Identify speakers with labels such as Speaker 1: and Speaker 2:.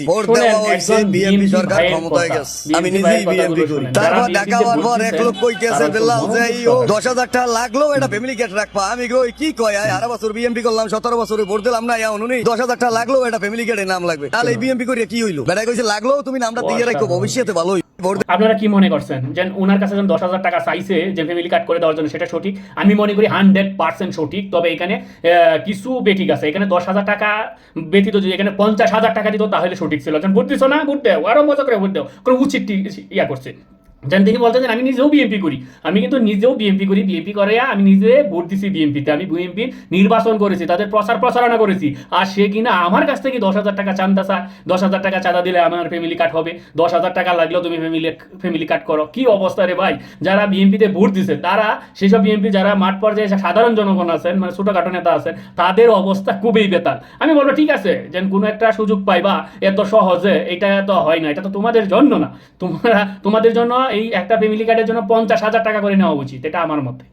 Speaker 1: Vote দেওয়া হয়েছে BNP সরকার ক্ষমতায় গেছে, আমি নিজেই বিএনপি করি। তারপর ঢাকা হওয়ার পর এক লোক কইতেছে বেলাল যে 10,000 টাকা লাগলেও এটা ফ্যামিলি গেট রাখবা। আমি কই কি কয়, 18 বছর বিএনপি করলাম, 17 বছরে ভোট দিলাম না, এখন উনি 10,000 টাকা লাগলেও এটা ফ্যামিলি গেটে নাম লাগবে। তাহলে এই বিএনপি করে কি হইলো? বেটা কইছে লাগলেও তুমি নামটা দিয়ে রাখো, ভবিষ্যতে ভালো হইবে।
Speaker 2: আপনারা কি মনে করছেন যে ওনার কাছে যখন 10,000 টাকা চাইছে যে ফ্যামিলি কার্ড করে দেওয়ার জন্য, সেটা সঠিক? আমি মনে করি 100% সঠিক। তবে এখানে কিছু বেঠিক আছে। এখানে 10,000 টাকা ব্যতীত যদি এখানে 50,000 টাকা দিত তাহলে সঠিক ছিল। যখন ভোট দিচ্ছ না, ভোট দেও, আরো মজা করে ভোট দেও, কোনো উচিত ইয়া করছে। যেন তিনি বলতেন যে আমি নিজেও বিএনপি করি, আমি কিন্তু নিজেও বিএনপি করি, বিএনপি করে আমি নিজে ভোট দিছি বিএনপিতে, আমি বিএনপি নির্বাচন করেছি, তাদের প্রচারণা করেছি। আর সে কিনা আমার কাছ থেকে 10,000 টাকা চান্দা চায়, 10,000 টাকা চাঁদা দিলে আমার ফ্যামিলি কার্ড হবে, 10,000 টাকা লাগলেও তুমি ফ্যামিলি কার্ড করো। কি অবস্থা রে ভাই! যারা বিএনপিতে ভোট দিছে তারা, সেসব বিএনপি যারা মাঠ পর্যায়ে সাধারণ জনগণ আছেন, মানে ছোটখাটো নেতা আছেন, তাদের অবস্থা খুবই বেতাল। আমি বলবো ঠিক আছে, যেন কোনো একটা সুযোগ পাইবা এত সহজে, এটা তো হয় না, এটা তো তোমাদের জন্য না। তোমাদের জন্য এই একটা ফ্যামিলি কার্ডের জন্য 50,000 টাকা করে নেওয়া উচিত, এটা আমার মতে।